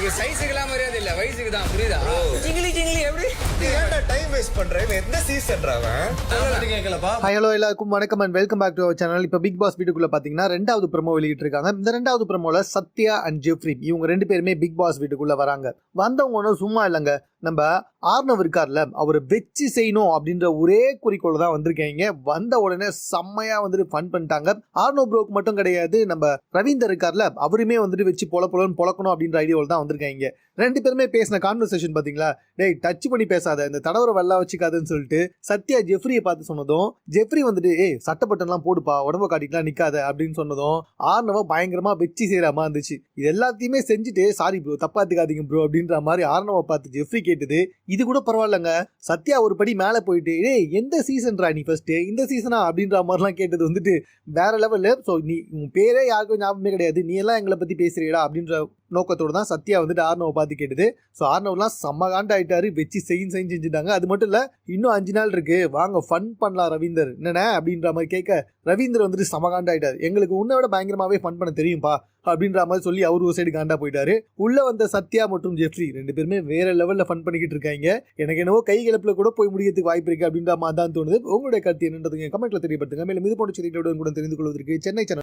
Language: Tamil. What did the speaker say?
இவனுக்கு சைஸுக்குலாம் மரியாதை இல்ல, வயசுக்கு தான். புரியுதா? ஜிங்கிலி ஜிங்கிலி எப்படி ஏன்டா டைம் வேஸ்ட் பண்ற? இவன் எந்த சீசன்டா அவன்? கேட்கலப்பா. ஹலோ எல்லாருக்கும் வணக்கம் and welcome back to our channel. இப்போ பிக் பாஸ் வீட்டுக்குள்ள பாத்தீங்கன்னா ரெண்டாவது ப்ரோமோ வெளியிட்டு இருக்காங்க. இந்த ரெண்டாவது ப்ரோமோல சத்யா அண்ட் ஜெஃப்ரி இவங்க ரெண்டு பேருமே பிக் பாஸ் வீட்டுக்குள்ள வராங்க. வந்தவங்க ஒன்றும் சும்மா இல்லைங்க, நம்ம ஆர்னவ் இருக்கார்ல, அவரை வெச்சு செய்யணும் அப்படின்ற ஒரே குறிக்கோள் தான் வந்திருக்கீங்க. வந்த உடனே செம்மையா வந்துட்டு ஃபன் பண்ணிட்டாங்க. ஆர்னவ் ப்ரோக்கு மட்டும் கிடையாது, நம்ம ரவீந்தர் இருக்கார்ல, அவருமே வந்துட்டு வச்சு பொலப்பொலன்னு பொழக்கணும் அப்படின்ற ஐடியாவில் தான் வந்திருக்காங்க. ரெண்டு பேருமே பேசின கான்வர்சேஷன் பாத்தீங்களா, டேய் டச் பண்ணி பேசாத, இந்த தடவரை வெள்ளா வச்சுக்காதுன்னு சொல்லிட்டு சத்யா ஜெஃப்ரியை பார்த்து சொன்னதும், ஜெஃப்ரி வந்துட்டு சட்டப்பட்டெல்லாம் போடுப்பா, உடம்ப காட்டிக்கலாம் நிக்காத அப்படின்னு சொன்னதும் ஆர்னவ பயங்கரமா வெச்சு செய்யற மாதிரி இருந்துச்சு. இது எல்லாத்தையுமே செஞ்சுட்டு சாரி ப்ரோ, தப்பாத்துக்காதீங்க ப்ரோ அப்படின்ற மாதிரி ஆர்னவ பார்த்து ஜெஃப்ரி கேட்டது. இது கூட பரவாயில்லங்க, சத்யா ஒரு படி மேல போயிட்டு எந்த சீசன்ரா நீ ஃபர்ஸ்ட், இந்த சீசனா அப்படின்ற மாதிரிலாம் கேட்டது வந்துட்டு வேற லெவல்ல. ஸோ நீ உன் பேரே யாருக்கும் ஞாபகமே கிடையாது, நீ எல்லாம் எங்களை பத்தி பேசுறீடா அப்படின்ற நோக்கத்தோடு தான் சத்யா வந்துட்டு ஆர்னவ பார்த்து கேட்டது. ஸோ ஆர்னவெலாம் செம்ம காண்ட் ஆயிட்டாரு, வச்சு செஞ்சுட்டாங்க. அது மட்டும் இல்ல, இன்னும் 5 நாள் இருக்கு, வாங்க ஃபன் பண்ணலாம் ரவீந்தர் என்னென்ன அப்படின்ற மாதிரி கேட்க, ரவீந்தர் வந்துட்டு செம்ம காண்ட் ஆயிட்டாரு. எங்களுக்கு உன்னை விட பயங்கரமாவே ஃபன் பண்ண தெரியும்பா அப்படின்ற மாதிரி சொல்லி அவரு ஒரு சைடு காண்டா போயிட்டாரு. உள்ள வந்த சத்யா மற்றும் ஜெஃப்ரி ரெண்டு பேருமே வேற லெவல்ல ஃபன் பண்ணிக்கிட்டு இருக்காங்க. எனக்கு என்னவோ கை கிளப்புல கூட போய் முடியறதுக்கு வாய்ப்பு இருக்கு அப்படின்ற மாதிரி தான் தோணுது. உங்களுடைய கருத்து என்னன்றதுங்க கமெண்ட்ல தெரியப்படுத்துங்க. மேலும் இது போன்ற செய்திகளுடன் கூட தெரிந்து கொள்வதற்கு சென்னை சேனல்